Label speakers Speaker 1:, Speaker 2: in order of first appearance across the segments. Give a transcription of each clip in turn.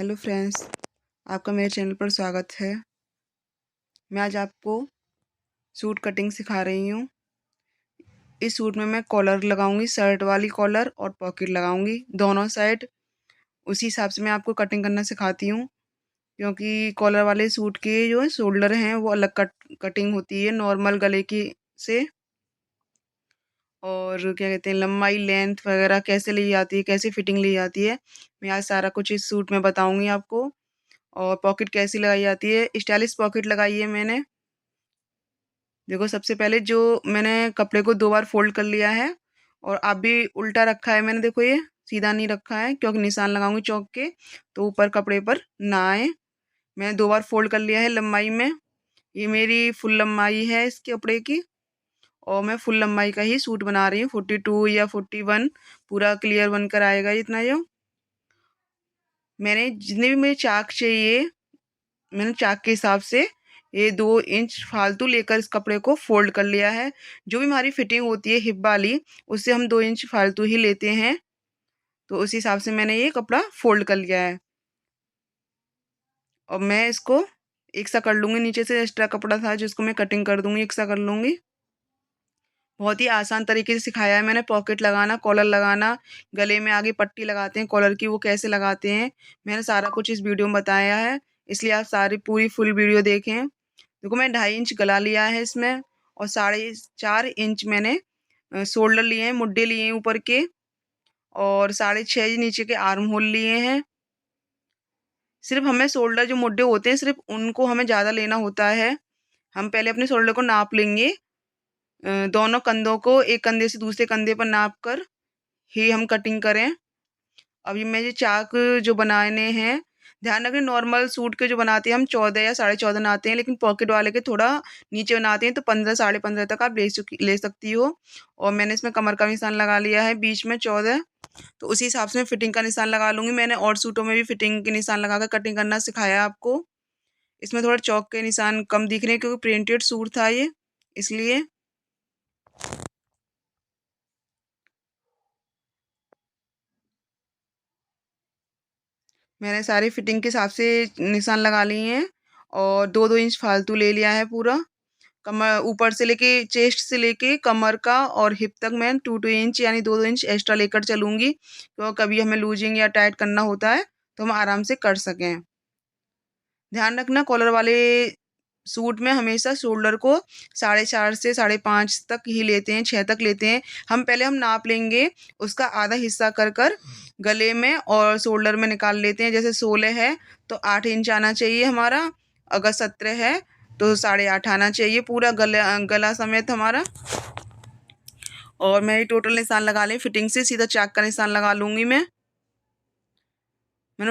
Speaker 1: Hello friends, आपका मेरे channel पर स्वागत है। मैं आज आपको सूट कटिंग सिखा रही हूँ। इस सूट में मैं कॉलर लगाऊंगी, शर्ट वाली कॉलर और पॉकेट लगाऊंगी दोनों साइड। उसी हिसाब से मैं आपको कटिंग करना सिखाती हूँ, क्योंकि कॉलर वाले सूट के जो शोल्डर हैं वो अलग कटिंग होती है नॉर्मल गले की से। और क्या कहते हैं, लंबाई लेंथ वगैरह कैसे ली जाती है, कैसे फिटिंग ली जाती है, मैं आज सारा कुछ इस सूट में बताऊंगी आपको। और पॉकेट कैसी लगाई जाती है, स्टाइलिश पॉकेट लगाई है मैंने। देखो, सबसे पहले जो मैंने कपड़े को 2 बार फ़ोल्ड कर लिया है, और आप भी उल्टा रखा है मैंने। देखो, ये सीधा नहीं रखा है क्योंकि निशान लगाऊंगी चौक के, तो ऊपर कपड़े पर ना आए। मैंने 2 बार फ़ोल्ड कर लिया है लंबाई में। ये मेरी फुल लंबाई है इस कपड़े की, और मैं फुल लंबाई का ही सूट बना रही हूँ। 42 या 41 पूरा क्लियर बनकर आएगा इतना। जो मैंने जितने भी मुझे चाक चाहिए, मैंने चाक के हिसाब से ये 2 इंच फालतू लेकर इस कपड़े को फोल्ड कर लिया है। जो भी हमारी फिटिंग होती है हिप वाली, उससे हम 2 इंच फालतू ही लेते हैं। तो उस हिसाब से मैंने ये कपड़ा फोल्ड कर लिया है। और मैं इसको एक सा कर लूँगी, नीचे से एक्स्ट्रा कपड़ा था जिसको मैं कटिंग कर दूँगी, एक सा कर लूँगी। बहुत ही आसान तरीके से सिखाया है मैंने। पॉकेट लगाना, कॉलर लगाना, गले में आगे पट्टी लगाते हैं कॉलर की, वो कैसे लगाते हैं, मैंने सारा कुछ इस वीडियो में बताया है। इसलिए आप सारी पूरी फुल वीडियो देखें। देखो, मैं 2.5 इंच गला लिया है इसमें, और 4.5 इंच मैंने शोल्डर लिए हैं, मुड्डे लिए हैं ऊपर के, और 6.5 नीचे के आर्म होल लिए हैं। सिर्फ हमें शोल्डर जो मुड्डे होते हैं, सिर्फ उनको हमें ज़्यादा लेना होता है। हम पहले अपने शोल्डर को नाप लेंगे। दोनों कंधों को एक कंधे से दूसरे कंधे पर नाप कर ही हम कटिंग करें। अब ये मैं ये चाक जो बनाने हैं, ध्यान रखें, नॉर्मल सूट के जो बनाते हैं हम 14 या 14.5 बनाते हैं, लेकिन पॉकेट वाले के थोड़ा नीचे बनाते हैं, तो 15 15.5 तक आप ले सकती हो। और मैंने इसमें कमर का निशान लगा लिया है बीच में 14। तो उसी हिसाब से मैं फिटिंग का निशान लगा लूँगी। मैंने और सूटों में भी फिटिंग के निशान लगा कर कटिंग करना सिखाया है आपको। इसमें थोड़ा चौक के निशान कम दिख रहे हैं क्योंकि प्रिंटेड सूट था ये, इसलिए। मैंने सारी फिटिंग के हिसाब से निशान लगा लिए हैं, और 2-2 इंच फालतू ले लिया है पूरा। कमर ऊपर से लेके, चेस्ट से लेके कमर का और हिप तक मैं 2-2 इंच यानी 2-2 इंच एक्स्ट्रा लेकर चलूंगी, तो कभी हमें लूजिंग या टाइट करना होता है तो हम आराम से कर सकें। ध्यान रखना, कॉलर वाले सूट में हमेशा शोल्डर को 4.5 से 5.5 तक ही लेते हैं, 6 तक लेते हैं। हम नाप लेंगे, उसका आधा हिस्सा कर कर गले में और शोल्डर में निकाल लेते हैं। जैसे 16 है तो 8 इंच आना चाहिए हमारा, अगर 17 है तो 8.5 आना चाहिए, पूरा गला गला समेत हमारा। और मैं टोटल निशान लगा ली फिटिंग से, सीधा चाक का निशान लगा लूंगी मैंने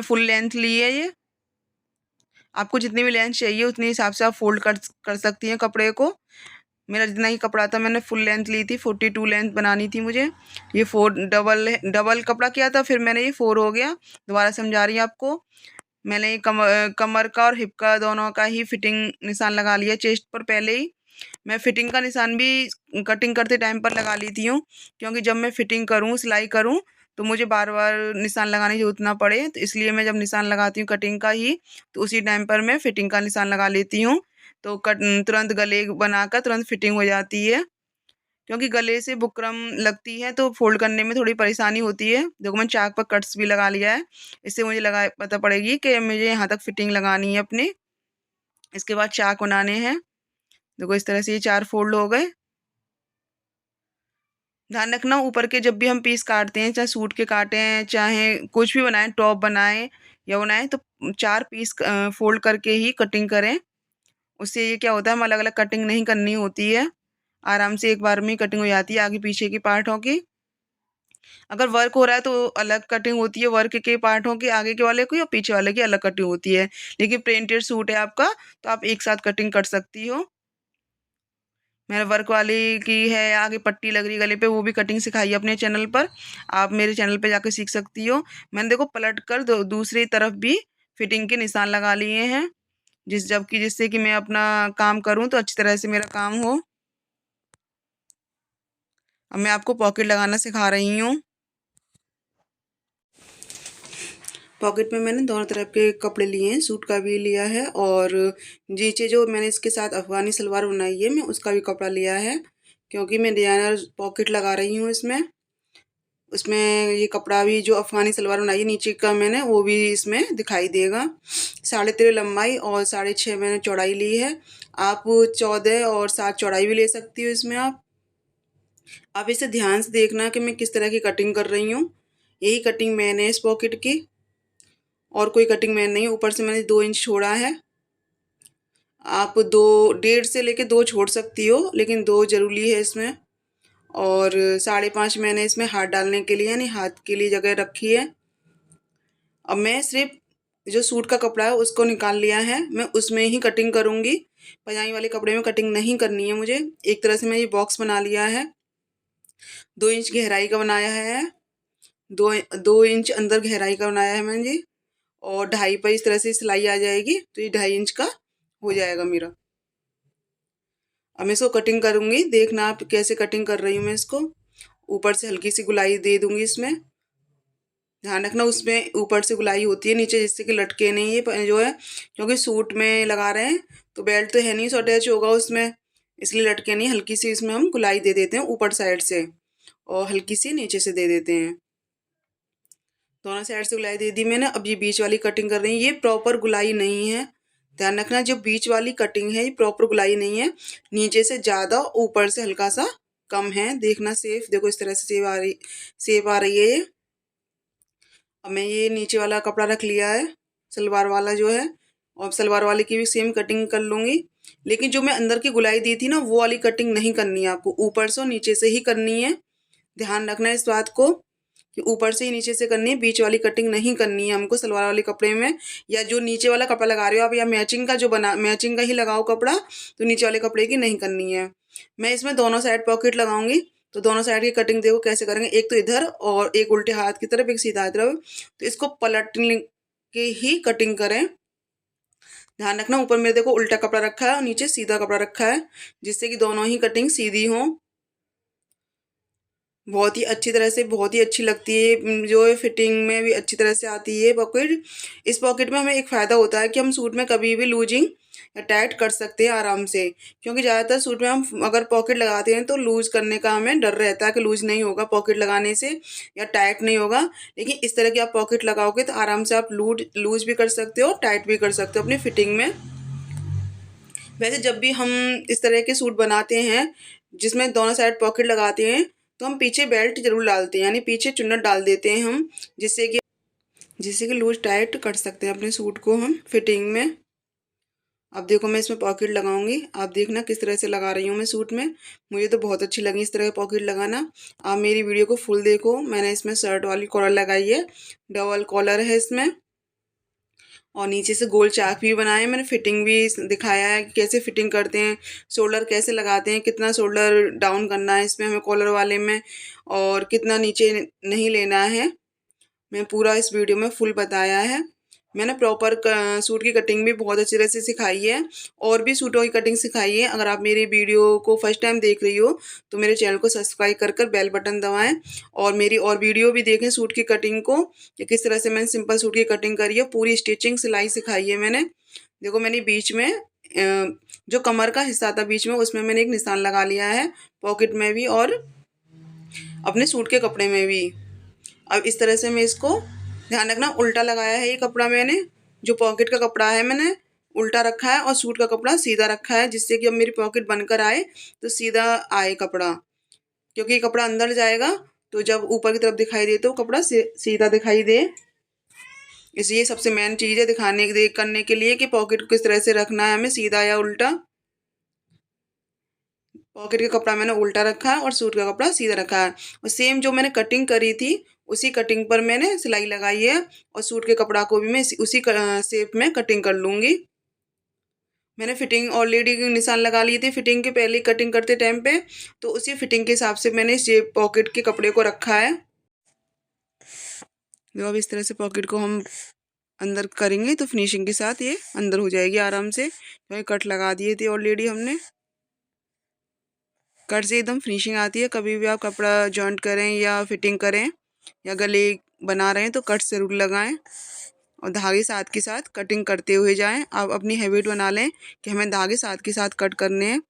Speaker 1: फुल लेंथ ली है ये। आपको जितनी भी लेंथ चाहिए उतने हिसाब से आप फोल्ड कर सकती हैं कपड़े को। मेरा जितना ही कपड़ा था मैंने फुल लेंथ ली थी, 42 लेंथ बनानी थी मुझे। ये 4 डबल डबल कपड़ा किया था, फिर मैंने ये 4 हो गया। दोबारा समझा रही हूँ आपको। मैंने ये कमर का और हिप का दोनों का ही फिटिंग निशान लगा लिया चेस्ट पर पहले ही। मैं फिटिंग का निशान भी कटिंग करते टाइम पर लगा लेती हूँ, क्योंकि जब मैं फिटिंग करूँ, सिलाई करूँ, तो मुझे बार बार निशान लगाने की जरूरत ना पड़े। तो इसलिए मैं जब निशान लगाती हूँ कटिंग का ही, तो उसी टाइम पर मैं फिटिंग का निशान लगा लेती हूँ। तो तुरंत गले बनाकर तुरंत फिटिंग हो जाती है। क्योंकि गले से बुकरम लगती है तो फोल्ड करने में थोड़ी परेशानी होती है। देखो, मैं चाक पर कट्स भी लगा लिया है, इससे मुझे लगा पता पड़ेगी कि मुझे यहाँ तक फिटिंग लगानी है अपने। इसके बाद चाक बनाने हैं। देखो, इस तरह से ये 4 फोल्ड हो गए। ध्यान रखना, ऊपर के जब भी हम पीस काटते हैं, चाहे सूट के काटें चाहे कुछ भी बनाएं, टॉप बनाएं या बनाएं, तो 4 पीस फोल्ड करके ही कटिंग करें। उससे ये क्या होता है, हम अलग अलग कटिंग नहीं करनी होती है, आराम से एक बार में ही कटिंग हो जाती है आगे पीछे की पार्टों की। अगर वर्क हो रहा है तो अलग कटिंग होती है, वर्क के पार्टों की आगे के वाले की और पीछे वाले की अलग कटिंग होती है। लेकिन प्रिंटेड सूट है आपका, तो आप एक साथ कटिंग कर सकती हो। मैंने वर्क वाली की है, आगे पट्टी लग रही गले पे, वो भी कटिंग सिखाई है अपने चैनल पर। आप मेरे चैनल पे जाकर सीख सकती हो। मैंने देखो पलट कर दूसरी तरफ भी फिटिंग के निशान लगा लिए हैं, जिससे कि मैं अपना काम करूं तो अच्छी तरह से मेरा काम हो। अब मैं आपको पॉकेट लगाना सिखा रही हूँ। पॉकेट में मैंने दोनों तरफ के कपड़े लिए हैं, सूट का भी लिया है और नीचे जो मैंने इसके साथ अफ़गानी सलवार बनाई है मैं उसका भी कपड़ा लिया है, क्योंकि मैं डिज़ाइनर पॉकेट लगा रही हूँ इसमें। उसमें ये कपड़ा भी जो अफ़गानी सलवार बनाई है नीचे का मैंने वो भी इसमें दिखाई देगा। 13.5 लंबाई और 6.5 मैंने चौड़ाई ली है। आप 14 और 7 चौड़ाई भी ले सकती हो इसमें आप इसे ध्यान से देखना कि मैं किस तरह की कटिंग कर रही हूँ। यही कटिंग मैंने इस पॉकेट की, और कोई कटिंग मैंने नहीं। ऊपर से मैंने 2 इंच छोड़ा है। आप 2.5 से लेके 2 छोड़ सकती हो, लेकिन 2 जरूरी है इसमें। और 5.5 मैंने इसमें हाथ डालने के लिए यानी हाथ के लिए जगह रखी है। अब मैं सिर्फ जो सूट का कपड़ा है उसको निकाल लिया है, मैं उसमें ही कटिंग करूँगी। पजामी वाले कपड़े में कटिंग नहीं करनी है मुझे। एक तरह से मैं ये बॉक्स बना लिया है। 2 इंच गहराई का बनाया है। 2 इंच अंदर गहराई का बनाया है मैंने जी। और 2.5 पर इस तरह से सिलाई आ जाएगी, तो ये 2.5 इंच का हो जाएगा मेरा। अब मैं इसको कटिंग करूँगी, देखना आप कैसे कटिंग कर रही हूँ मैं इसको। ऊपर से हल्की सी गुलाई दे दूँगी इसमें। ध्यान रखना उसमें ऊपर से गुलाई होती है नीचे, जिससे कि लटके नहीं ये जो है, क्योंकि सूट में लगा रहे हैं तो बेल्ट तो है नहीं, सो अटैच होगा उसमें, इसलिए लटके नहीं। हल्की सी इसमें हम गुलाई दे देते हैं ऊपर साइड से और हल्की सी नीचे से दे देते हैं। दोनों साइड से गुलाई दे दी मैंने। अब ये बीच वाली कटिंग कर रही है, ये प्रॉपर गुलाई नहीं है। ध्यान रखना जो बीच वाली कटिंग है ये प्रॉपर गुलाई नहीं है, नीचे से ज़्यादा ऊपर से हल्का सा कम है। देखना सेफ, देखो इस तरह से सेप आ रही है ये। अब मैं ये नीचे वाला कपड़ा रख लिया है, सलवार वाला जो है, और सलवार वाले की भी सेम कटिंग कर लूँगी। लेकिन जो मैं अंदर की गुलाई दी थी ना वो वाली कटिंग नहीं करनी है आपको, ऊपर से और नीचे से ही करनी है। ध्यान रखना इस बात को कि ऊपर से ही नीचे से करनी है, बीच वाली कटिंग नहीं करनी है हमको सलवार वाले कपड़े में। या जो नीचे वाला कपड़ा लगा रहे हो आप, या मैचिंग का जो बना मैचिंग का ही लगाओ कपड़ा, तो नीचे वाले कपड़े की नहीं करनी है। मैं इसमें दोनों साइड पॉकेट लगाऊंगी, तो दोनों साइड की कटिंग देखो कैसे करेंगे। एक तो इधर और एक उल्टे हाथ की तरफ, एक सीधा हाथ की तरफ। तो इसको पलट के ही कटिंग करें। ध्यान रखना ऊपर मेरे देखो उल्टा कपड़ा रखा है और नीचे सीधा कपड़ा रखा है, जिससे कि दोनों ही कटिंग सीधी हो। बहुत ही अच्छी तरह से, बहुत ही अच्छी लगती है, जो है फिटिंग में भी अच्छी तरह से आती है पॉकेट। इस पॉकेट में हमें एक फ़ायदा होता है कि हम सूट में कभी भी लूजिंग या टाइट कर सकते हैं आराम से, क्योंकि ज़्यादातर सूट में हम अगर पॉकेट लगाते हैं तो लूज करने का हमें डर रहता है कि लूज नहीं होगा पॉकेट लगाने से या टाइट नहीं होगा। लेकिन इस तरह की आप पॉकेट लगाओगे तो आराम से आप लूज भी कर सकते हो, टाइट भी कर सकते हो अपनी फिटिंग में। वैसे जब भी हम इस तरह के सूट बनाते हैं जिसमें दोनों साइड पॉकेट लगाते हैं, तो हम पीछे बेल्ट ज़रूर डालते हैं, यानी पीछे चुन्नट डाल देते हैं हम, जिससे कि लूज टाइट कर सकते हैं अपने सूट को हम फिटिंग में। अब देखो मैं इसमें पॉकेट लगाऊंगी, आप देखना किस तरह से लगा रही हूँ मैं सूट में। मुझे तो बहुत अच्छी लगी इस तरह की पॉकेट लगाना। आप मेरी वीडियो को फुल देखो, मैंने इसमें शर्ट वाली कॉलर लगाई है, डबल कॉलर है इसमें, और नीचे से गोल चाक भी बनाए। मैंने फिटिंग भी दिखाया है कि कैसे फिटिंग करते हैं, शोल्डर कैसे लगाते हैं, कितना शोल्डर डाउन करना है इसमें हमें कॉलर वाले में, और कितना नीचे नहीं लेना है। मैं पूरा इस वीडियो में फुल बताया है। मैंने प्रॉपर सूट की कटिंग भी बहुत अच्छी तरह से सिखाई है, और भी सूटों की कटिंग सिखाई है। अगर आप मेरी वीडियो को फर्स्ट टाइम देख रही हो तो मेरे चैनल को सब्सक्राइब कर बेल बटन दबाएं, और मेरी और वीडियो भी देखें सूट की कटिंग को, कि किस तरह से मैंने सिंपल सूट की कटिंग करी है। पूरी स्टिचिंग सिलाई सिखाई है मैंने। देखो मैंने बीच में जो कमर का हिस्सा था बीच में, उसमें मैंने एक निशान लगा लिया है, पॉकेट में भी और अपने सूट के कपड़े में भी। अब इस तरह से मैं इसको, ध्यान रखना उल्टा लगाया है ये कपड़ा मैंने, जो पॉकेट का कपड़ा है मैंने उल्टा रखा है और सूट का कपड़ा सीधा रखा है, जिससे कि अब मेरी पॉकेट बनकर आए तो सीधा आए कपड़ा, क्योंकि ये कपड़ा अंदर जाएगा तो जब ऊपर की तरफ दिखाई दे तो कपड़ा सीधा दिखाई दे। इसलिए सबसे मेन चीज़ है करने के लिए कि पॉकेट को किस तरह से रखना है हमें, सीधा या उल्टा। पॉकेट का कपड़ा मैंने उल्टा रखा है और सूट का कपड़ा सीधा रखा है, और सेम जो मैंने कटिंग करी थी उसी कटिंग पर मैंने सिलाई लगाई है, और सूट के कपड़ा को भी मैं उसी शेप में कटिंग कर लूँगी। मैंने फिटिंग ऑलरेडी निशान लगा लिए थे फिटिंग के पहले कटिंग करते टाइम पे, तो उसी फिटिंग के हिसाब से मैंने इस पॉकेट के कपड़े को रखा है। जो अब इस तरह से पॉकेट को हम अंदर करेंगे तो फिनिशिंग के साथ ये अंदर हो जाएगी आराम से, क्योंकि कट लगा दिए थे ऑलरेडी हमने। कट से एकदम फिनिशिंग आती है। कभी भी आप कपड़ा जॉइंट करें या फिटिंग करें या गले बना रहे हैं तो कट ज़रूर लगाएं। और धागे साथ के साथ कटिंग करते हुए जाएं। आप अपनी हैबिट बना लें कि हमें धागे साथ के साथ कट करने हैं।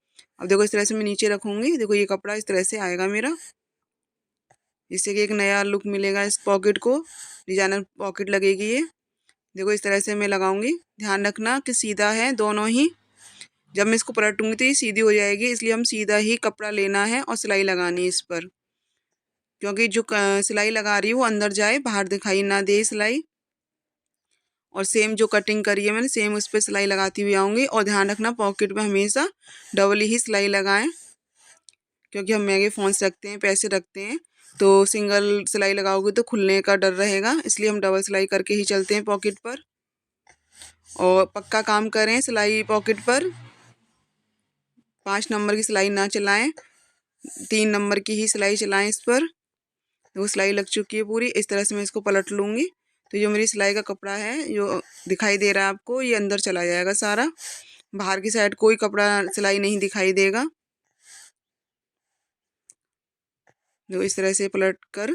Speaker 1: अब देखो इस तरह से मैं नीचे रखूँगी, देखो ये कपड़ा इस तरह से आएगा मेरा, जिससे कि एक नया लुक मिलेगा इस पॉकेट को, डिजाइनर पॉकेट लगेगी ये। देखो इस तरह से मैं लगाऊंगी। ध्यान रखना कि सीधा है दोनों ही, जब मैं इसको पलटूंगी तो ये सीधी हो जाएगी, इसलिए हम सीधा ही कपड़ा लेना है और सिलाई लगानी है इस पर, क्योंकि जो सिलाई लगा रही है वो अंदर जाए, बाहर दिखाई ना दे सिलाई। और सेम जो कटिंग करी है मैंने सेम उस पर सिलाई लगाती हुई आऊँगी। और ध्यान रखना पॉकेट में हमेशा डबल ही सिलाई लगाएं, क्योंकि हम महंगे फ़ॉन्ट्स रखते हैं, पैसे रखते हैं, तो सिंगल सिलाई लगाओगे तो खुलने का डर रहेगा, इसलिए हम डबल सिलाई करके ही चलते हैं पॉकेट पर। और पक्का काम करें सिलाई पॉकेट पर, 5 नंबर की सिलाई ना चलाएं, 3 नंबर की ही सिलाई चलाएं इस पर। वो सिलाई लग चुकी है पूरी। इस तरह से मैं इसको पलट लूँगी, तो जो मेरी सिलाई का कपड़ा है जो दिखाई दे रहा है आपको, ये अंदर चला जाएगा सारा, बाहर की साइड कोई कपड़ा सिलाई नहीं दिखाई देगा। जो इस तरह से पलट कर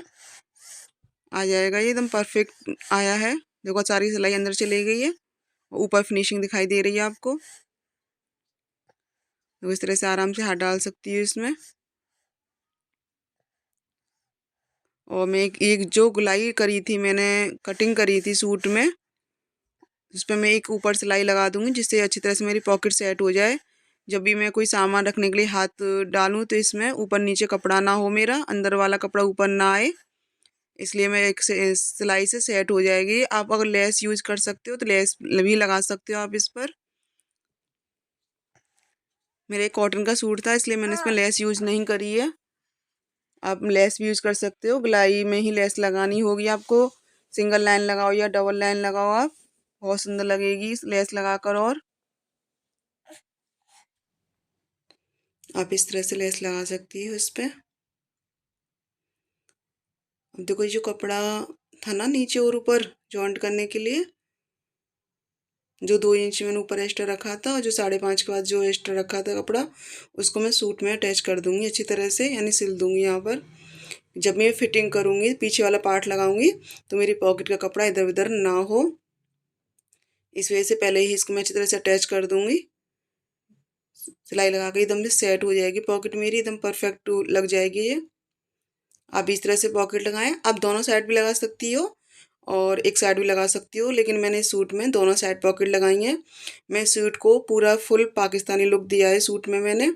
Speaker 1: आ जाएगा, ये एकदम परफेक्ट आया है। देखो सारी सिलाई अंदर चली गई है, ऊपर फिनिशिंग दिखाई दे रही है आपको। तो इस तरह से आराम से हाथ डाल सकती हूँ इसमें। और मैं एक जो गुलाई करी थी मैंने, कटिंग करी थी सूट में, इस पर मैं एक ऊपर सिलाई लगा दूंगी, जिससे अच्छी तरह से मेरी पॉकेट सेट हो जाए। जब भी मैं कोई सामान रखने के लिए हाथ डालूं तो इसमें ऊपर नीचे कपड़ा ना हो, मेरा अंदर वाला कपड़ा ऊपर ना आए, इसलिए मैं एक सिलाई से सेट हो जाएगी। आप अगर लेस यूज कर सकते हो तो लेस भी लगा सकते हो आप इस पर। मेरा एक कॉटन का सूट था, इसलिए मैंने इसमें लेस यूज नहीं करी है। आप लेस भी यूज कर सकते हो, गुलाई में ही लेस लगानी होगी आपको। सिंगल लाइन लगाओ या डबल लाइन लगाओ, आप बहुत सुंदर लगेगी लेस लगाकर। और आप इस तरह से लेस लगा सकती हो इस पे। अब देखो ये जो कपड़ा था ना नीचे और ऊपर जॉइंट करने के लिए, जो 2 इंच मैंने ऊपर एक्स्ट्रा रखा था और जो 5.5 के बाद जो एक्स्ट्रा रखा था कपड़ा, उसको मैं सूट में अटैच कर दूंगी अच्छी तरह से, यानी सिल दूंगी यहाँ पर। जब मैं फिटिंग करूंगी, पीछे वाला पार्ट लगाऊंगी, तो मेरी पॉकेट का कपड़ा इधर उधर ना हो, इस वजह से पहले ही इसको मैं अच्छी तरह से अटैच कर दूंगी। सिलाई लगा के एकदम से सेट हो जाएगी पॉकेट मेरी, एकदम परफेक्ट लग जाएगी ये। आप इस तरह से पॉकेट लगाएं। आप दोनों साइड भी लगा सकती हो और एक साइड भी लगा सकती हो, लेकिन मैंने सूट में दोनों साइड पॉकेट लगाई है। मैं सूट को पूरा फुल पाकिस्तानी लुक दिया है सूट में मैंने,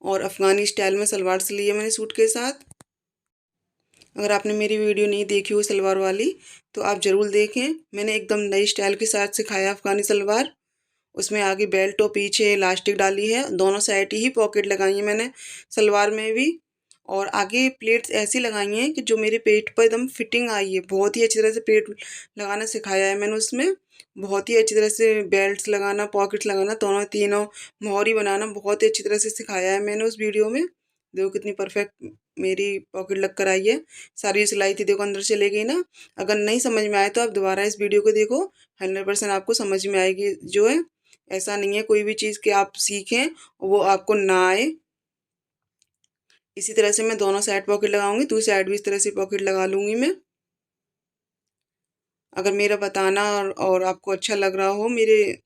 Speaker 1: और अफ़गानी स्टाइल में सलवार सिली है मैंने सूट के साथ। अगर आपने मेरी वीडियो नहीं देखी हो सलवार वाली तो आप ज़रूर देखें। मैंने एकदम नई स्टाइल के साथ सिखाया अफ़गानी सलवार। उसमें आगे बेल्ट और पीछे इलास्टिक डाली है, दोनों साइड ही पॉकेट लगाई है मैंने सलवार में भी। और आगे प्लेट्स ऐसी लगाई हैं कि जो मेरे पेट पर एकदम फिटिंग आई है। बहुत ही अच्छी तरह से प्लेट लगाना सिखाया है मैंने उसमें। बहुत ही अच्छी तरह से बेल्ट्स लगाना, पॉकेट्स लगाना, दोनों तीनों मोहरी बनाना बहुत ही अच्छी तरह से सिखाया है मैंने उस वीडियो में। देखो कितनी परफेक्ट मेरी पॉकेट लग कर आई है। सारी सिलाई थी देखो अंदर चले गई ना। अगर नहीं समझ में आए तो आप दोबारा इस वीडियो को देखो, 100% आपको समझ में आएगी जो है। ऐसा नहीं है कोई भी चीज़ कि आप सीखें वो आपको ना आए। इसी तरह से मैं दोनों साइड पॉकेट लगाऊंगी, दूसरी साइड भी इस तरह से पॉकेट लगा लूंगी मैं। अगर मेरा बताना और आपको अच्छा लग रहा हो, मेरे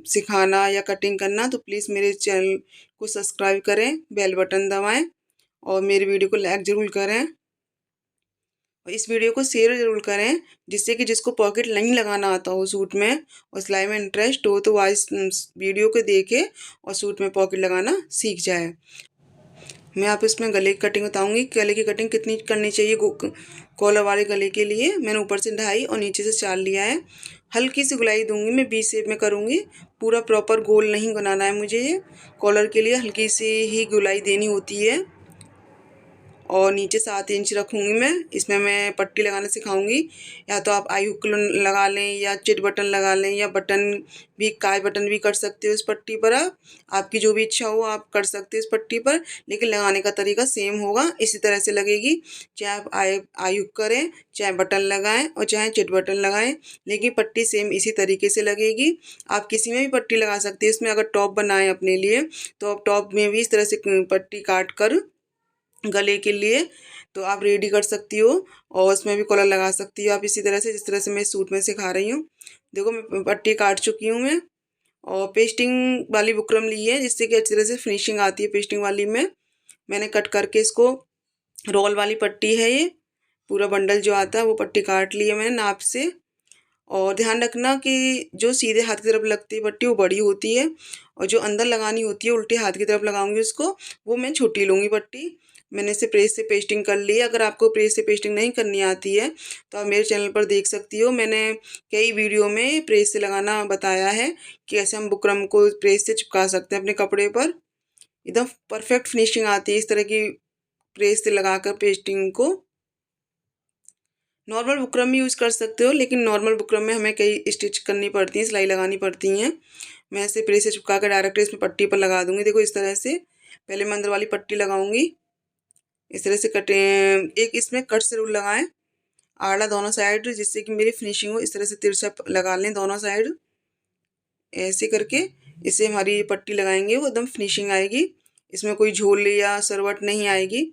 Speaker 1: सिखाना या कटिंग करना, तो प्लीज़ मेरे चैनल को सब्सक्राइब करें, बेल बटन दबाएं और मेरी वीडियो को लाइक ज़रूर करें। और इस वीडियो को शेयर ज़रूर करें, जिससे कि जिसको पॉकेट नहीं लगाना आता हो सूट में और सिलाई में इंटरेस्ट हो, तो वह इस वीडियो को देखे और सूट में पॉकेट लगाना सीख जाए। मैं आप इसमें गले की कटिंग बताऊंगी, गले की कटिंग कितनी करनी चाहिए। कॉलर वाले गले के लिए मैंने ऊपर से 2.5 और नीचे से 4 लिया है। हल्की सी गुलाई दूंगी मैं, वी शेप में करूंगी, पूरा प्रॉपर गोल नहीं बनाना है मुझे। ये कॉलर के लिए हल्की सी ही गुलाई देनी होती है। और नीचे 7 इंच रखूँगी मैं। इसमें मैं पट्टी लगाना सिखाऊंगी, या तो आप आई हुक लगा लें या चिट बटन लगा लें, या बटन भी, काय बटन भी कर सकते हो इस पट्टी पर। आप आपकी जो भी इच्छा हो आप कर सकते हो इस पट्टी पर, लेकिन लगाने का तरीका सेम होगा, इसी तरह से लगेगी। चाहे आप आई हुक करें, चाहे बटन लगाएं और चाहे चिट बटन लगाएं, लेकिन पट्टी सेम इसी तरीके से लगेगी। आप किसी में भी पट्टी लगा सकते हैं। इसमें अगर टॉप बनाएं अपने लिए तो आप टॉप में भी इस तरह से पट्टी काट कर गले के लिए, तो आप रेडी कर सकती हो और उसमें भी कॉलर लगा सकती हो आप इसी तरह से, जिस तरह से मैं सूट में सिखा रही हूँ। देखो मैं पट्टी काट चुकी हूँ मैं, और पेस्टिंग वाली बुकरम ली है जिससे कि अच्छी तरह से फिनिशिंग आती है पेस्टिंग वाली में। मैंने कट करके इसको, रोल वाली पट्टी है ये, पूरा बंडल जो आता है वो पट्टी काट ली है मैंने नाप से। और ध्यान रखना कि जो सीधे हाथ की तरफ लगती है पट्टी वो बड़ी होती है, और जो अंदर लगानी होती है उल्टे हाथ की तरफ लगाऊंगी उसको, वो मैं छोटी लूँगी पट्टी। मैंने इसे प्रेस से पेस्टिंग कर ली है। अगर आपको प्रेस से पेस्टिंग नहीं करनी आती है तो आप मेरे चैनल पर देख सकती हो, मैंने कई वीडियो में प्रेस से लगाना बताया है कि कैसे हम बुकरम को प्रेस से चिपका सकते हैं अपने कपड़े पर। एकदम परफेक्ट फिनिशिंग आती है इस तरह की प्रेस से लगाकर पेस्टिंग को। नॉर्मल बुकरम भी यूज़ कर सकते हो, लेकिन नॉर्मल बुकरम में हमें कई स्टिच करनी पड़ती हैं, सिलाई लगानी पड़ती हैं। मैं ऐसे प्रेस से चिपका कर डायरेक्ट इसमें पट्टी पर लगा दूंगी। देखो इस तरह से पहले मैं अंदर वाली पट्टी लगाऊंगी, इस तरह से कटे, एक इसमें कट जरूर लगाएं आड़ा दोनों साइड, जिससे कि मेरी फिनिशिंग हो। इस तरह से तिरछा लगा लें दोनों साइड, ऐसे करके इसे हमारी पट्टी लगाएंगे वो एकदम फिनिशिंग आएगी, इसमें कोई झोल या सरवट नहीं आएगी।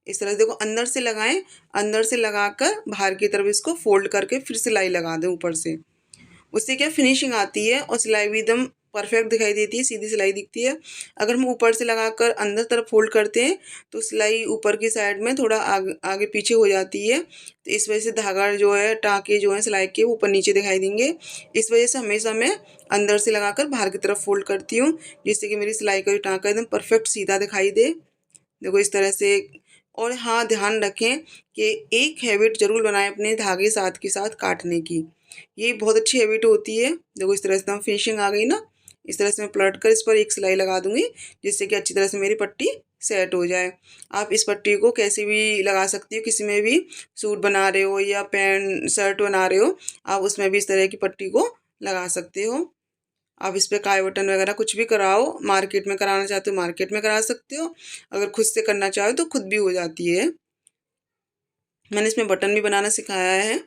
Speaker 1: इस तरह से देखो अंदर से लगाएं, अंदर से लगाकर बाहर की तरफ इसको फोल्ड करके फिर सिलाई लगा दें ऊपर से। उससे क्या फिनिशिंग आती है और सिलाई भी एकदम परफेक्ट दिखाई देती है, सीधी सिलाई दिखती है। अगर हम ऊपर से लगाकर अंदर तरफ फोल्ड करते हैं तो सिलाई ऊपर की साइड में थोड़ा आगे आगे पीछे हो जाती है, तो इस वजह से धागा जो है, टाँके जो है सिलाई के ऊपर नीचे दिखाई देंगे। इस वजह से हमेशा मैं अंदर से लगाकर बाहर की तरफ फोल्ड करती हूँ, जिससे कि मेरी सिलाई का जो टाँका एकदम परफेक्ट सीधा दिखाई दे। देखो इस तरह से। और हाँ, ध्यान रखें कि एक हैबिट जरूर बनाएं अपने धागे साथ के साथ काटने की, ये बहुत अच्छी हैबिट होती है। देखो इस तरह से हम फिनिशिंग आ गई ना, इस तरह से मैं पलट कर इस पर एक सिलाई लगा दूंगी, जिससे कि अच्छी तरह से मेरी पट्टी सेट हो जाए। आप इस पट्टी को कैसे भी लगा सकती हो, किसी में भी सूट बना रहे हो या पैंट शर्ट बना रहे हो, आप उसमें भी इस तरह की पट्टी को लगा सकते हो। आप इस पे काय बटन वगैरह कुछ भी कराओ, मार्केट में कराना चाहते हो मार्केट में करा सकते हो, अगर खुद से करना चाहो तो खुद भी हो जाती है। मैंने इसमें बटन भी बनाना सिखाया है।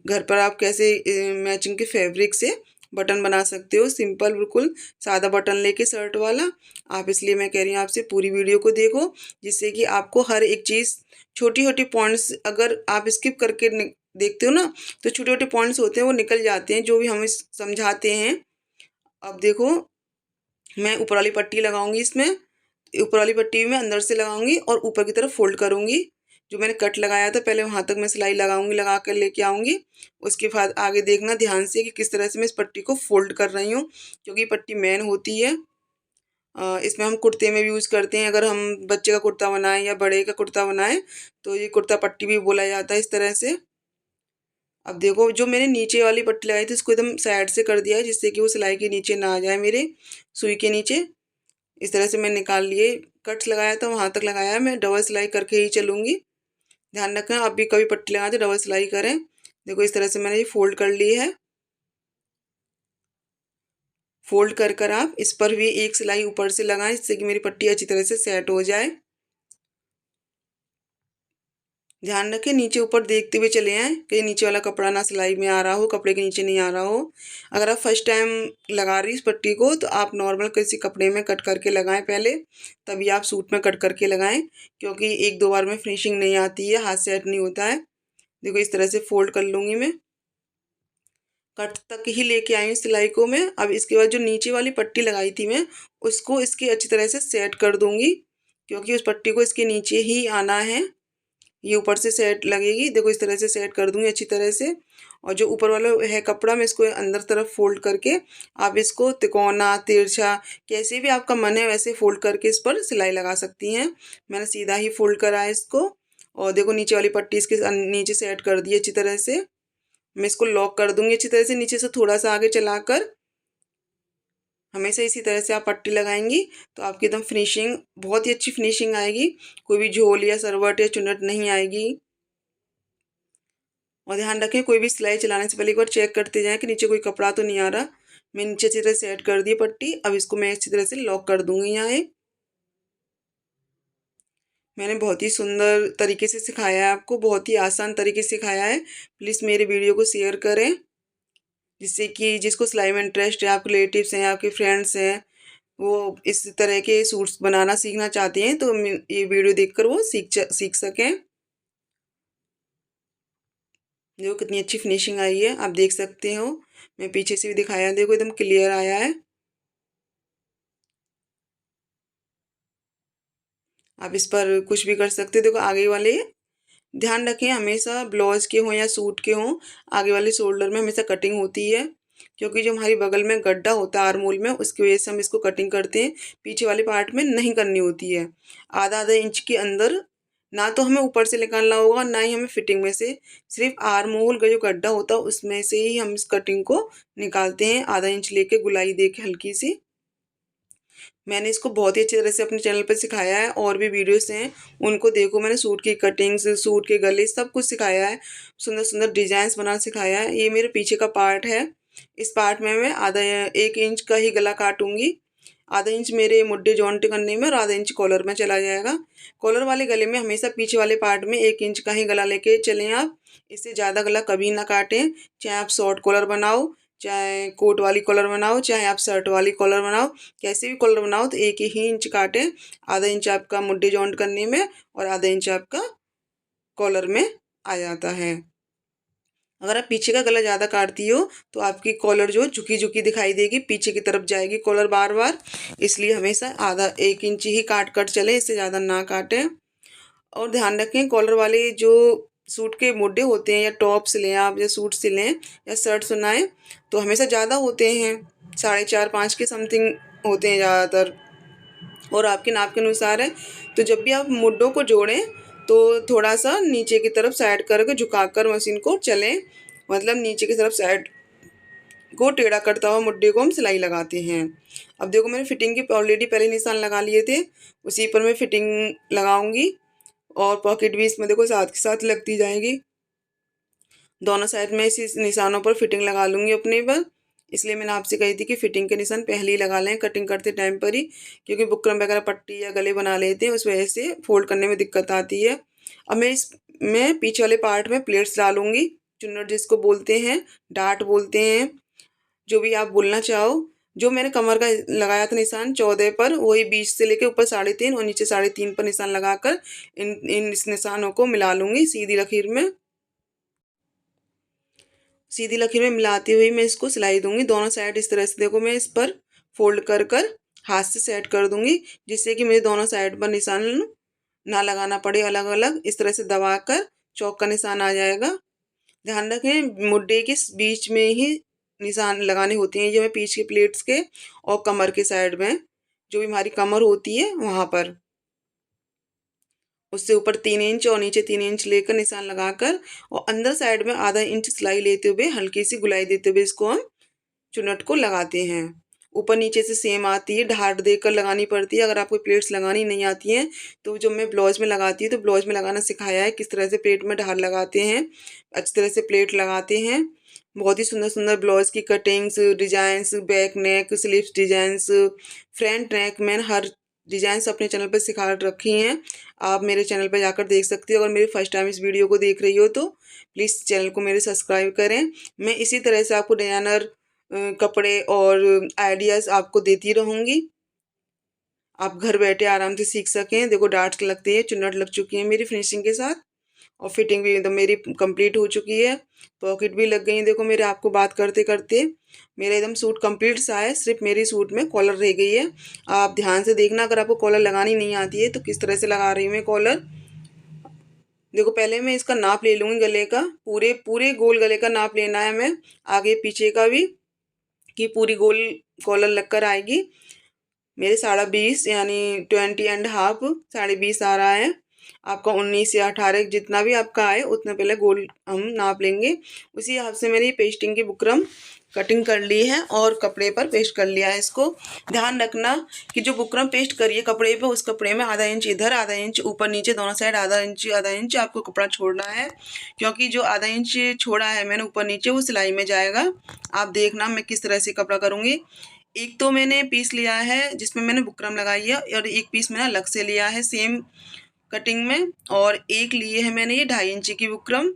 Speaker 1: घर पर आप कैसे मैचिंग के फैब्रिक से बटन बना सकते हो, सिंपल बिल्कुल सादा बटन लेके शर्ट वाला। आप, इसलिए मैं कह रही हूँ आपसे पूरी वीडियो को देखो, जिससे कि आपको हर एक चीज़, छोटी छोटी पॉइंट्स अगर आप स्किप करके देखते हो ना, तो छोटे छोटे पॉइंट्स होते हैं वो निकल जाते हैं जो भी हमें समझाते हैं। अब देखो मैं ऊपर वाली पट्टी लगाऊंगी, इसमें ऊपर वाली पट्टी में अंदर से लगाऊंगी और ऊपर की तरफ फोल्ड करूंगी। जो मैंने कट लगाया था पहले वहां तक मैं सिलाई लगाऊंगी, लगा कर लेके आऊंगी। उसके बाद आगे देखना ध्यान से कि किस तरह से मैं इस पट्टी को फोल्ड कर रही हूँ, क्योंकि पट्टी मेन होती है। इसमें हम कुर्ते में भी यूज़ करते हैं, अगर हम बच्चे का कुर्ता बनाएं या बड़े का कुर्ता बनाएं तो ये कुर्ता पट्टी भी बोला जाता है इस तरह से। अब देखो जो मैंने नीचे वाली पट्टी लगाई थी उसको एकदम साइड से कर दिया है, जिससे कि वो सिलाई के नीचे ना आ जाए, मेरे सुई के नीचे। इस तरह से मैं निकाल लिए, कट्स लगाया था वहां तक लगाया है, मैं डबल सिलाई करके ही चलूंगी। ध्यान रखना आप भी कभी पट्टी लगाते डबल सिलाई करें। देखो इस तरह से मैंने ये फोल्ड कर ली है। फोल्ड कर कर आप इस पर भी एक सिलाई ऊपर से लगाएं, जिससे कि मेरी पट्टी अच्छी तरह से सेट हो जाए। ध्यान रखें नीचे ऊपर देखते हुए चले आएँ, कहीं नीचे वाला कपड़ा ना सिलाई में आ रहा हो, कपड़े के नीचे नहीं आ रहा हो। अगर आप फर्स्ट टाइम लगा रही इस पट्टी को तो आप नॉर्मल किसी कपड़े में कट करके लगाएं पहले, तभी आप सूट में कट करके लगाएं, क्योंकि एक दो बार में फिनिशिंग नहीं आती है, हाथ सेट नहीं होता है। देखो इस तरह से फोल्ड कर लूँगी मैं, कट तक ही लेके आई हूँ सिलाई को मैं। अब इसके बाद जो नीचे वाली पट्टी लगाई थी मैं, उसको इसकी अच्छी तरह से सेट कर दूँगी, क्योंकि उस पट्टी को इसके नीचे ही आना है, ये ऊपर से सेट लगेगी। देखो इस तरह से सेट कर दूंगी अच्छी तरह से। और जो ऊपर वाला है कपड़ा मैं इसको अंदर तरफ फोल्ड करके, आप इसको तिकोना तिरछा कैसे भी आपका मन है वैसे फोल्ड करके इस पर सिलाई लगा सकती हैं। मैंने सीधा ही फोल्ड करा है इसको, और देखो नीचे वाली पट्टी इसके नीचे सेट कर दी अच्छी तरह से। मैं इसको लॉक कर दूंगी अच्छी तरह से, नीचे से थोड़ा सा आगे चलाकर। हमेशा इसी तरह से आप पट्टी लगाएंगी तो आपकी एकदम फिनिशिंग, बहुत ही अच्छी फिनिशिंग आएगी, कोई भी झोल या सरवट या चुन्नट नहीं आएगी। और ध्यान रखें कोई भी सिलाई चलाने से पहले एक बार चेक करते जाएं कि नीचे कोई कपड़ा तो नहीं आ रहा। मैं नीचे अच्छी तरह सेट कर दी पट्टी, अब इसको मैं अच्छी तरह से लॉक कर दूंगी यहाँ। मैंने बहुत ही सुंदर तरीके से सिखाया है आपको, बहुत ही आसान तरीके से सिखाया है। प्लीज़ मेरे वीडियो को शेयर करें, जिससे कि जिसको सिलाई में इंटरेस्ट है, आपके रिलेटिव्स हैं, आपके फ्रेंड्स हैं, वो इस तरह के सूट्स बनाना सीखना चाहते हैं तो ये वीडियो देखकर वो सीख सकें। देखो कितनी अच्छी फिनिशिंग आई है, आप देख सकते हो। मैं पीछे से भी दिखाया, देखो एकदम क्लियर आया है। आप इस पर कुछ भी कर सकते हो। देखो आगे वाले, ध्यान रखें हमेशा ब्लाउज के हों या सूट के हों, आगे वाले शोल्डर में हमेशा कटिंग होती है, क्योंकि जो हमारी बगल में गड्ढा होता है आर्म होल में, उसकी वजह से हम इसको कटिंग करते हैं। पीछे वाले पार्ट में नहीं करनी होती है। आधा आधा इंच के अंदर ना तो हमें ऊपर से निकालना होगा, ना ही हमें फिटिंग में से, सिर्फ आर्म होल का जो गड्ढा होता है उसमें से ही हम इस कटिंग को निकालते हैं। आधा इंच लेके गुलाई दे के हल्की सी। मैंने इसको बहुत ही अच्छी तरह से अपने चैनल पर सिखाया है, और भी वीडियोस हैं उनको देखो। मैंने सूट की कटिंग्स, सूट के गले, सब कुछ सिखाया है। सुंदर सुंदर डिजाइन्स बनाना सिखाया है। ये मेरे पीछे का पार्ट है। इस पार्ट में मैं आधा 1 इंच का ही गला काटूंगी। आधा इंच मेरे मुड्ढे जॉइंट करने में और आधा इंच कॉलर में चला जाएगा। कॉलर वाले गले में हमेशा पीछे वाले पार्ट में 1 इंच का ही गला लेके चलें आप। इससे ज़्यादा गला कभी ना काटें। चाहे आप शॉर्ट कॉलर बनाओ, चाहे कोट वाली कॉलर बनाओ, चाहे आप शर्ट वाली कॉलर बनाओ, कैसे भी कॉलर बनाओ तो 1 ही इंच काटें। आधा इंच आपका मुड्ढे जॉइंट करने में और आधा इंच आपका कॉलर में आ जाता है। अगर आप पीछे का गला ज़्यादा काटती हो तो आपकी कॉलर जो झुकी झुकी दिखाई देगी, पीछे की तरफ जाएगी कॉलर बार बार। इसलिए हमेशा आधा 1 इंच ही काट कर चले, इससे ज़्यादा ना काटें। और ध्यान रखें कॉलर वाले जो सूट के मोढे होते हैं, या टॉप सिलें आप, या सूट सिलें या शर्ट सुनाएं, तो हमेशा ज़्यादा होते हैं, 4.5-5 के समथिंग होते हैं ज़्यादातर, और आपके नाप के अनुसार है। तो जब भी आप मुड्ढों को जोड़ें तो थोड़ा सा नीचे की तरफ साइड करके झुकाकर मशीन को चलें, मतलब नीचे की तरफ साइड को टेढ़ा करता हुआ मुड्ढे को हम सिलाई लगाते हैं। अब देखो मैंने फिटिंग के ऑलरेडी पहले निशान लगा लिए थे, उसी पर मैं फिटिंग लगाऊंगी, और पॉकेट भी इसमें देखो साथ के साथ लगती जाएगी। दोनों साइड में इसी निशानों पर फिटिंग लगा लूंगी अपने पर। इसलिए मैंने आपसे कही थी कि फिटिंग के निशान पहले ही लगा लें कटिंग करते टाइम पर ही, क्योंकि बुकरम वगैरह पट्टी या गले बना लेते हैं, उस वजह से फोल्ड करने में दिक्कत आती है। अब मैं पीछे वाले पार्ट में प्लेट्स डालूंगी, चुन्नट जिसको बोलते हैं, डार्ट बोलते हैं, जो भी आप बोलना चाहो। जो मैंने कमर का लगाया था निशान 14 पर, वही 20 से लेके ऊपर 3.5 और नीचे 3.5 पर निशान लगाकर इन इन इस निशानों को मिला लूंगी सीधी लकीर में। सीधी लकीर में मिलाती हुई मैं इसको सिलाई दूंगी दोनों साइड। इस तरह से देखो मैं इस पर फोल्ड कर कर हाथ से सेट कर दूंगी, जिससे कि मुझे दोनों साइड पर निशान ना लगाना पड़े अलग अलग। इस तरह से दबाकर चौक का निशान आ जाएगा। ध्यान रखें मुड्ढे के बीच में ही निशान लगाने होते हैं, जो मैं पीछे के प्लेट्स के और कमर के साइड में, जो भी हमारी कमर होती है वहां पर, उससे ऊपर 3 इंच और नीचे 3 इंच लेकर निशान लगाकर, और अंदर साइड में आधा इंच सिलाई लेते हुए हल्की सी गुलाई देते हुए इसको हम चुन्नट को लगाते हैं। ऊपर नीचे से सेम आती है, ढाट देकर लगानी पड़ती है। अगर आपको प्लेट्स लगानी नहीं आती हैं तो जो मैं ब्लाउज में लगाती हूँ, तो ब्लाउज में लगाना सिखाया है किस तरह से प्लेट में ढाल लगाते हैं, अच्छी तरह से प्लेट लगाते हैं। बहुत ही सुंदर सुंदर ब्लाउज की cuttings, designs, back neck, sleeves designs, front नेक, मैंने हर डिजाइंस अपने चैनल पर सिखा रखी हैं। आप मेरे चैनल पर जाकर देख सकते हो। अगर मेरी फर्स्ट टाइम इस वीडियो को देख रही हो तो प्लीज़ चैनल को मेरे सब्सक्राइब करें। मैं इसी तरह से आपको डिजाइनर कपड़े और आइडियाज़ आपको देती रहूँगी, आप घर बैठे आराम से सीख सकें। देखो डार्ट्स लगती है, चुन्नट लग चुकी है मेरी फिनिशिंग के साथ, और फिटिंग भी एकदम मेरी कंप्लीट हो चुकी है। पॉकेट भी लग गई है। देखो मेरे आपको बात करते करते मेरा एकदम सूट कंप्लीट सा है, सिर्फ मेरी सूट में कॉलर रह गई है। आप ध्यान से देखना, अगर आपको कॉलर लगानी नहीं आती है तो किस तरह से लगा रही हूँ मैं कॉलर। देखो पहले मैं इसका नाप ले लूँगी गले का, पूरे पूरे गोल गले का नाप लेना है मैं, आगे पीछे का भी, कि पूरी गोल कॉलर लगकर आएगी। मेरे 20.5 यानी 20.5, 20.5 आ रहा है। आपका 19 या 18 जितना भी आपका आए उतना पहले गोल हम नाप लेंगे। उसी हिसाब से मैंने पेस्टिंग की बुकरम कटिंग कर ली है और कपड़े पर पेस्ट कर लिया है इसको। ध्यान रखना कि जो बुकरम पेस्ट करिए कपड़े पे, उस कपड़े में आधा इंच इधर, आधा इंच ऊपर नीचे दोनों साइड, आधा इंच आपको कपड़ा छोड़ना है, क्योंकि जो आधा इंच छोड़ा है मैंने ऊपर नीचे वो सिलाई में जाएगा। आप देखना मैं किस तरह से कपड़ा करूँगी। एक तो मैंने पीस लिया है जिसमें मैंने बुकरम लगाई है, और एक पीस मैंने अलग से लिया है सेम कटिंग में, और एक लिए है मैंने ये 2.5 इंच की बुकरम।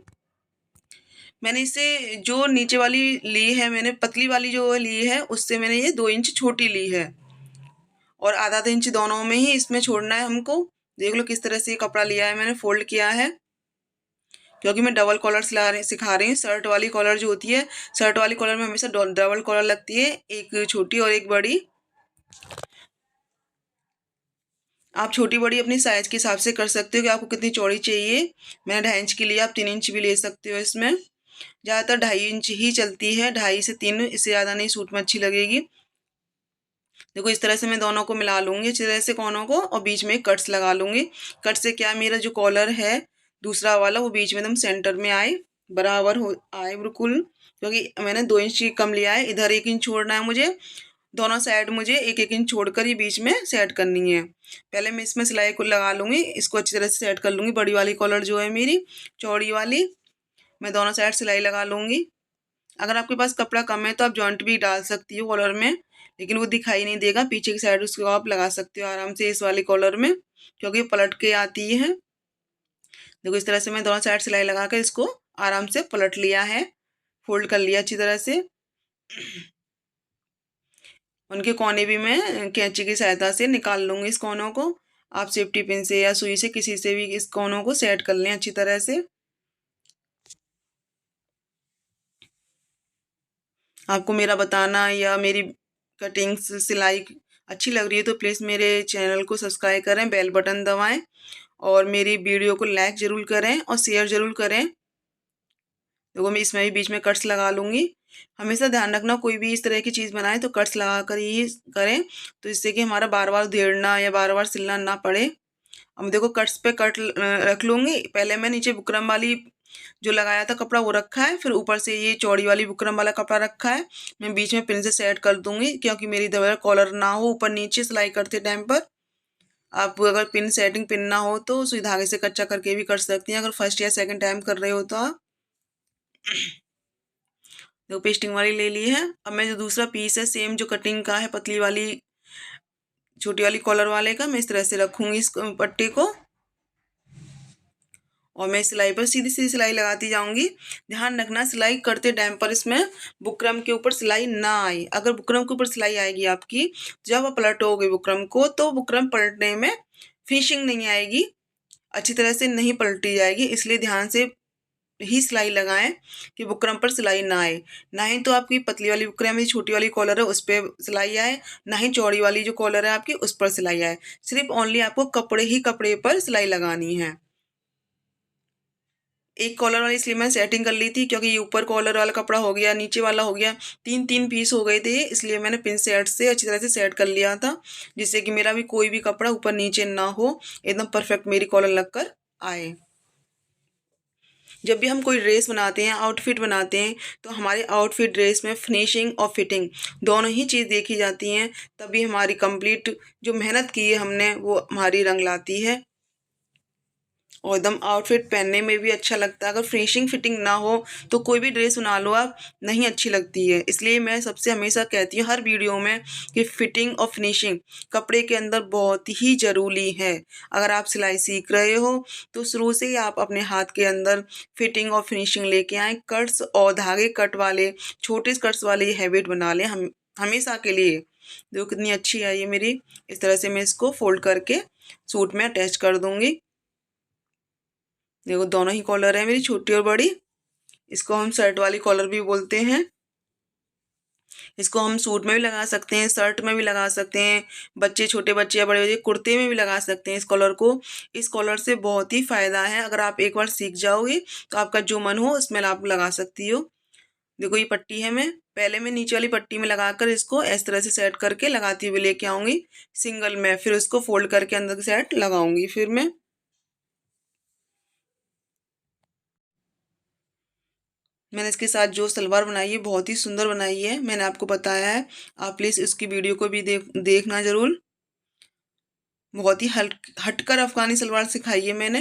Speaker 1: मैंने इसे जो नीचे वाली ली है, मैंने पतली वाली जो ली है उससे मैंने ये 2 इंच छोटी ली है। और आधा आधा इंच दोनों में ही इसमें छोड़ना है हमको। देख लो किस तरह से ये कपड़ा लिया है मैंने, फोल्ड किया है, क्योंकि मैं डबल कॉलर सिखा रही हूँ। शर्ट वाली कॉलर जो होती है, शर्ट वाली कॉलर में हमेशा डबल कॉलर लगती है, एक छोटी और एक बड़ी। आप छोटी बड़ी अपनी साइज के हिसाब से कर सकते हो कि आपको कितनी चौड़ी चाहिए। मैंने 2.5 इंच की लिया, आप 3 इंच भी ले सकते हो। इसमें ज़्यादातर 2.5 इंच ही चलती है, 2.5 से 3, इससे ज़्यादा नहीं सूट में अच्छी लगेगी। देखो इस तरह से मैं दोनों को मिला लूंगी अच्छी तरह से कोनों को, और बीच में कट्स लगा लूंगी। कट से क्या, मेरा जो कॉलर है दूसरा वाला वो बीच में एकदम सेंटर में आए, बराबर हो आए बिल्कुल। क्योंकि मैंने 2 इंच ही कम लिया है, इधर 1 इंच छोड़ना है मुझे, दोनों साइड मुझे 1 1 इंच छोड़कर ही बीच में सेट करनी है। पहले मैं इसमें सिलाई को लगा लूंगी, इसको अच्छी तरह से सेट कर लूंगी। बड़ी वाली कॉलर जो है मेरी चौड़ी वाली, मैं दोनों साइड सिलाई लगा लूंगी। अगर आपके पास कपड़ा कम है तो आप जॉइंट भी डाल सकती हो कॉलर में, लेकिन वो दिखाई नहीं देगा। पीछे की साइड उसको आप लगा सकते हो आराम से इस वाली कॉलर में, क्योंकि पलट के आती है। देखो इस तरह से मैं दोनों साइड सिलाई लगाकर इसको आराम से पलट लिया है, फोल्ड कर लिया अच्छी तरह से। उनके कोने भी मैं कैंची की सहायता से निकाल लूंगी इस कोनों को। आप सेफ्टी पिन से या सुई से किसी से भी इस कोनों को सेट कर लें अच्छी तरह से। आपको मेरा बताना या मेरी कटिंग्स सिलाई अच्छी लग रही है तो प्लीज़ मेरे चैनल को सब्सक्राइब करें, बेल बटन दबाएं, और मेरी वीडियो को लाइक ज़रूर करें और शेयर ज़रूर करें। देखो मैं इसमें भी बीच में कट्स लगा लूँगी। हमेशा ध्यान रखना कोई भी इस तरह की चीज़ बनाए तो कट्स लगा कर ही करें, तो इससे कि हमारा बार बार उधेड़ना या बार बार सिलना ना पड़े। अब देखो कट्स पे कट रख लूँगी। पहले मैं नीचे बुकरम वाली जो लगाया था कपड़ा वो रखा है, फिर ऊपर से ये चौड़ी वाली बुकरम वाला कपड़ा रखा है। मैं बीच में पिन से सेट कर दूंगी, क्योंकि मेरी दबा कॉलर ना हो ऊपर नीचे सिलाई करते टाइम पर। आप अगर पिन सेटिंग पिन ना हो तो सुई धागे से कच्चा करके भी कर सकती हैं, अगर फर्स्ट या सेकंड टाइम कर रहे हो तो आप। देखो पेस्टिंग वाली ले ली है। अब मैं जो दूसरा पीस है सेम जो कटिंग का है पतली वाली छोटी वाली कॉलर वाले का, मैं इस तरह से रखूंगी इस पट्टी को, और मैं सिलाई पर सीधी सीधी सिलाई लगाती जाऊंगी। ध्यान रखना सिलाई करते टाइम पर इसमें बुकरम के ऊपर सिलाई ना आए। अगर बुकरम के ऊपर सिलाई आएगी आपकी, जब आप पलटोगे बुकरम को तो बुकरम पलटने में फिनिशिंग नहीं आएगी, अच्छी तरह से नहीं पलटी जाएगी। इसलिए ध्यान से ही सिलाई लगाएं कि बुकरम पर सिलाई ना आए। ना ही तो आपकी पतली वाली बुकरम, छोटी वाली कॉलर है उस पर सिलाई आए, ना ही चौड़ी वाली जो कॉलर है आपकी उस पर सिलाई आए। सिर्फ ओनली आपको कपड़े ही कपड़े पर सिलाई लगानी है। एक कॉलर वाली इसलिए मैं सेटिंग कर ली थी, क्योंकि ये ऊपर कॉलर वाला कपड़ा हो गया, नीचे वाला हो गया, 3 3 पीस हो गए थे, इसलिए मैंने पिन सेट से अच्छी तरह से सेट कर लिया था, जिससे कि मेरा भी कोई भी कपड़ा ऊपर नीचे ना हो, एकदम परफेक्ट मेरी कॉलर लगकर आए। जब भी हम कोई ड्रेस बनाते हैं, आउटफिट बनाते हैं, तो हमारे आउटफिट ड्रेस में फिनिशिंग और फिटिंग दोनों ही चीज़ देखी जाती हैं, तभी हमारी कंप्लीट जो मेहनत की है हमने वो हमारी रंग लाती है, और एकदम आउटफिट पहनने में भी अच्छा लगता है। अगर फिनिशिंग फिटिंग ना हो तो कोई भी ड्रेस बना लो आप, नहीं अच्छी लगती है। इसलिए मैं सबसे हमेशा कहती हूँ हर वीडियो में कि फिटिंग और फिनिशिंग कपड़े के अंदर बहुत ही ज़रूरी है। अगर आप सिलाई सीख रहे हो तो शुरू से ही आप अपने हाथ के अंदर फिटिंग और फिनिशिंग लेके आए। कट्स और धागे कट वाले छोटे कट्स वाले हैबिट बना लें हम हमेशा के लिए। देखो कितनी अच्छी है ये मेरी। इस तरह से मैं इसको फोल्ड करके सूट में अटैच कर दूंगी। देखो दोनों ही कॉलर है मेरी, छोटी और बड़ी। इसको हम शर्ट वाली कॉलर भी बोलते हैं। इसको हम सूट में भी लगा सकते हैं, शर्ट में भी लगा सकते हैं, बच्चे छोटे बच्चे या बड़े बच्चे कुर्ते में भी लगा सकते हैं इस कॉलर को। इस कॉलर से बहुत ही फायदा है, अगर आप एक बार सीख जाओगे तो आपका जो मन हो उसमें आप लगा सकती हो। देखो ये पट्टी है, मैं पहले मैं नीचे वाली पट्टी में लगाकर इसको इस तरह से सेट करके लगाती हुई लेके आऊंगी सिंगल में, फिर उसको फोल्ड करके अंदर की साइड लगाऊंगी। फिर मैं मैंने इसके साथ जो सलवार बनाई है बहुत ही सुंदर बनाई है, मैंने आपको बताया है। आप प्लीज़ इसकी वीडियो को भी देखना ज़रूर। बहुत ही हटकर अफगानी सलवार सिखाई है मैंने।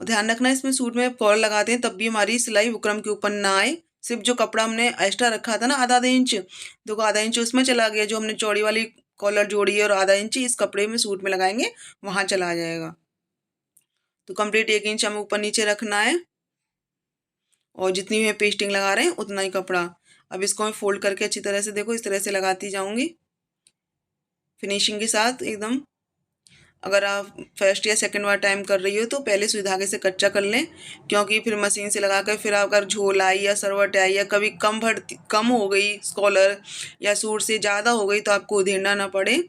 Speaker 1: और ध्यान रखना इसमें सूट में कॉलर लगाते हैं तब भी हमारी सिलाई बुकरम के ऊपर ना आए। सिर्फ जो कपड़ा हमने एक्स्ट्रा रखा था ना आधा आधा इंच, देखो आधा इंच उसमें चला गया, जो हमने चौड़ी वाली कॉलर जोड़ी है, और आधा इंच इस कपड़े में सूट में लगाएंगे वहां चला जाएगा। तो कंप्लीट 1 इंच हमें ऊपर नीचे रखना है, और जितनी भी पेस्टिंग लगा रहे हैं उतना ही कपड़ा। अब इसको मैं फोल्ड करके अच्छी तरह से देखो इस तरह से लगाती जाऊंगी। फिनिशिंग के साथ एकदम। अगर आप फर्स्ट या सेकंड बार टाइम कर रही हो तो पहले सुई धागे से कच्चा कर लें, क्योंकि फिर मशीन से लगा कर फिर अगर झोल आई या सरवट आई या कभी कम हो गई कॉलर या सूट से ज़्यादा हो गई तो आपको उधेड़ना ना पड़े,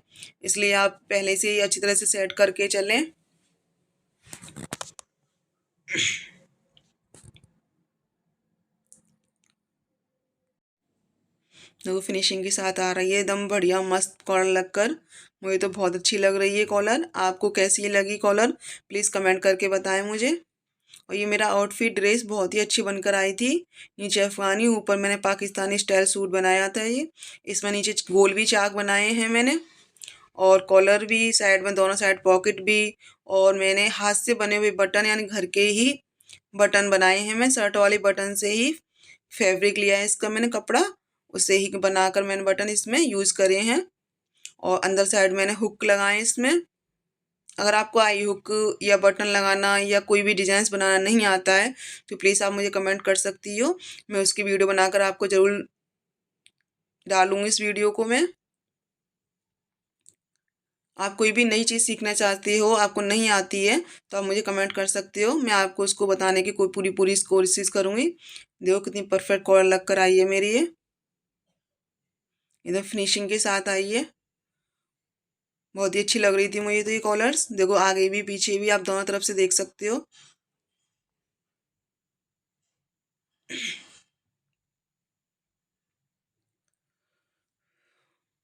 Speaker 1: इसलिए आप पहले से ही अच्छी तरह से सेट करके चलें। देखो फिनिशिंग के साथ आ रही है एकदम बढ़िया मस्त कॉलर लगकर। मुझे तो बहुत अच्छी लग रही है कॉलर। आपको कैसी लगी कॉलर प्लीज़ कमेंट करके बताएं मुझे। और ये मेरा आउटफिट ड्रेस बहुत ही अच्छी बनकर आई थी। नीचे अफगानी, ऊपर मैंने पाकिस्तानी स्टाइल सूट बनाया था। ये इसमें नीचे गोल भी चाक बनाए हैं मैंने, और कॉलर भी साइड में, दोनों साइड पॉकेट भी, और मैंने हाथ से बने हुए बटन यानी घर के ही बटन बनाए हैं। मैं शर्ट वाले बटन से ही फैब्रिक लिया है इसका मैंने कपड़ा, उससे ही बनाकर मैंने बटन इसमें यूज़ करे हैं। और अंदर साइड मैंने हुक लगाए इसमें। अगर आपको आई हुक या बटन लगाना या कोई भी डिजाइन बनाना नहीं आता है तो प्लीज़ आप मुझे कमेंट कर सकती हो, मैं उसकी वीडियो बनाकर आपको ज़रूर डालूंगी इस वीडियो को मैं। आप कोई भी नई चीज़ सीखना चाहते हो, आपको नहीं आती है तो आप मुझे कमेंट कर सकते हो, मैं आपको उसको बताने की कोई पूरी पूरी कोशिश करूँगी। देखो कितनी परफेक्ट कॉलर लग कर आई है मेरी, ये एकदम फिनिशिंग के साथ आई है। बहुत ही अच्छी लग रही थी मुझे तो ये कॉलर्स। देखो आगे भी पीछे भी आप दोनों तरफ से देख सकते हो।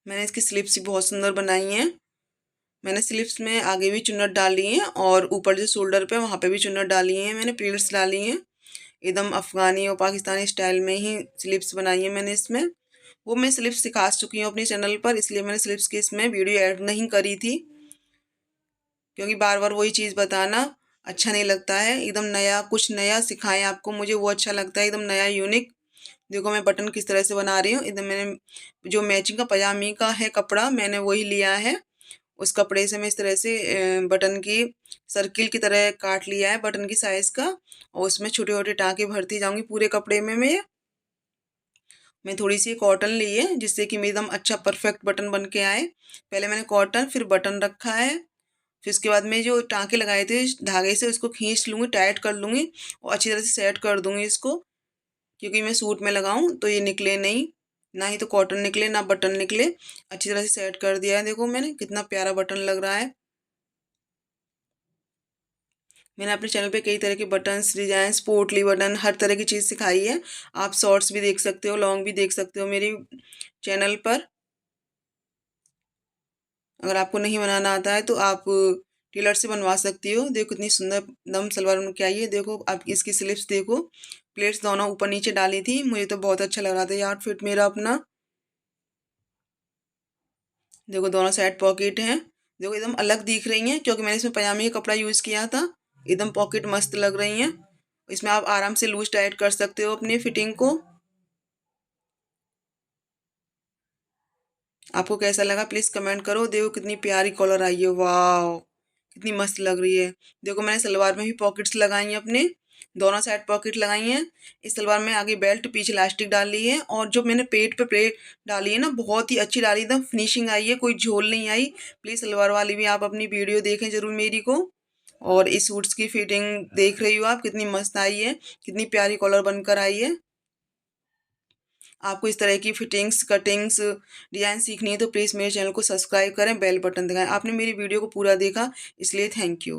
Speaker 1: मैंने इसकी स्लिप्स भी बहुत सुंदर बनाई हैं। मैंने स्लिप्स में आगे भी चुन्नट डाली है और ऊपर जो शोल्डर पे वहाँ पे भी चुन्नट डाली है, मैंने प्लीट्स डाली हैं। एकदम अफगानी और पाकिस्तानी स्टाइल में ही स्लिप्स बनाई है मैंने इसमें। वो मैं स्लिप्स सिखा चुकी हूँ अपने चैनल पर, इसलिए मैंने स्लिप्स की इसमें वीडियो ऐड नहीं करी थी, क्योंकि बार बार वही चीज़ बताना अच्छा नहीं लगता है। एकदम नया, कुछ नया सिखाएं आपको, मुझे वो अच्छा लगता है, एकदम नया यूनिक। देखो मैं बटन किस तरह से बना रही हूँ। एकदम मैंने जो मैचिंग का पजामी का है कपड़ा मैंने वही लिया है, उस कपड़े से मैं इस तरह से बटन की सर्किल की तरह काट लिया है बटन की साइज़ का, और उसमें छोटे छोटे टाँके भरती जाऊंगी पूरे कपड़े में। मैं थोड़ी सी कॉटन ली है जिससे कि मेरी एकदम अच्छा परफेक्ट बटन बन के आए। पहले मैंने कॉटन फिर बटन रखा है, फिर उसके बाद में जो टाँके लगाए थे धागे से उसको खींच लूँगी, टाइट कर लूँगी और अच्छी तरह से सेट कर दूँगी इसको, क्योंकि मैं सूट में लगाऊँ तो ये निकले नहीं, ना ही तो कॉटन निकले ना बटन निकले। अच्छी तरह से सेट कर दिया है। देखो मैंने कितना प्यारा बटन लग रहा है। मैंने अपने चैनल पे कई तरह के बटन्स, डिजाइन, पोटली बटन, हर तरह की चीज़ सिखाई है। आप शॉर्ट्स भी देख सकते हो, लॉन्ग भी देख सकते हो मेरी चैनल पर। अगर आपको नहीं बनाना आता है तो आप टेलर से बनवा सकती हो। देखो कितनी सुंदर दम सलवार बन के आई है। देखो आप इसकी स्लिप्स देखो, प्लेट्स दोनों ऊपर नीचे डाली थी, मुझे तो बहुत अच्छा लग रहा था ये आउटफिट मेरा अपना। देखो दोनों साइड पॉकेट हैं। देखो एकदम अलग दिख रही हैं क्योंकि मैंने इसमें पजामे का कपड़ा यूज़ किया था। एकदम पॉकेट मस्त लग रही हैं। इसमें आप आराम से लूज टाइट कर सकते हो अपनी फिटिंग को। आपको कैसा लगा प्लीज़ कमेंट करो। देखो कितनी प्यारी कॉलर आई है, वाह कितनी मस्त लग रही है। देखो मैंने सलवार में भी पॉकेट्स लगाई हैं अपने, दोनों साइड पॉकेट लगाई हैं। इस सलवार में आगे बेल्ट पीछे इलास्टिक डाली है, और जो मैंने पेट पे प्लेट डाली है ना बहुत ही अच्छी डाली, एकदम फिनिशिंग आई है, कोई झोल नहीं आई। प्लीज़ सलवार वाली भी आप अपनी वीडियो देखें ज़रूर मेरी को। और इस सूट्स की फिटिंग देख रही हो आप कितनी मस्त आई है, कितनी प्यारी कॉलर बनकर आई है। आपको इस तरह की फिटिंग्स, कटिंग्स, डिज़ाइन सीखनी है तो प्लीज़ मेरे चैनल को सब्सक्राइब करें, बेल बटन दबाएं। आपने मेरी वीडियो को पूरा देखा इसलिए थैंक यू।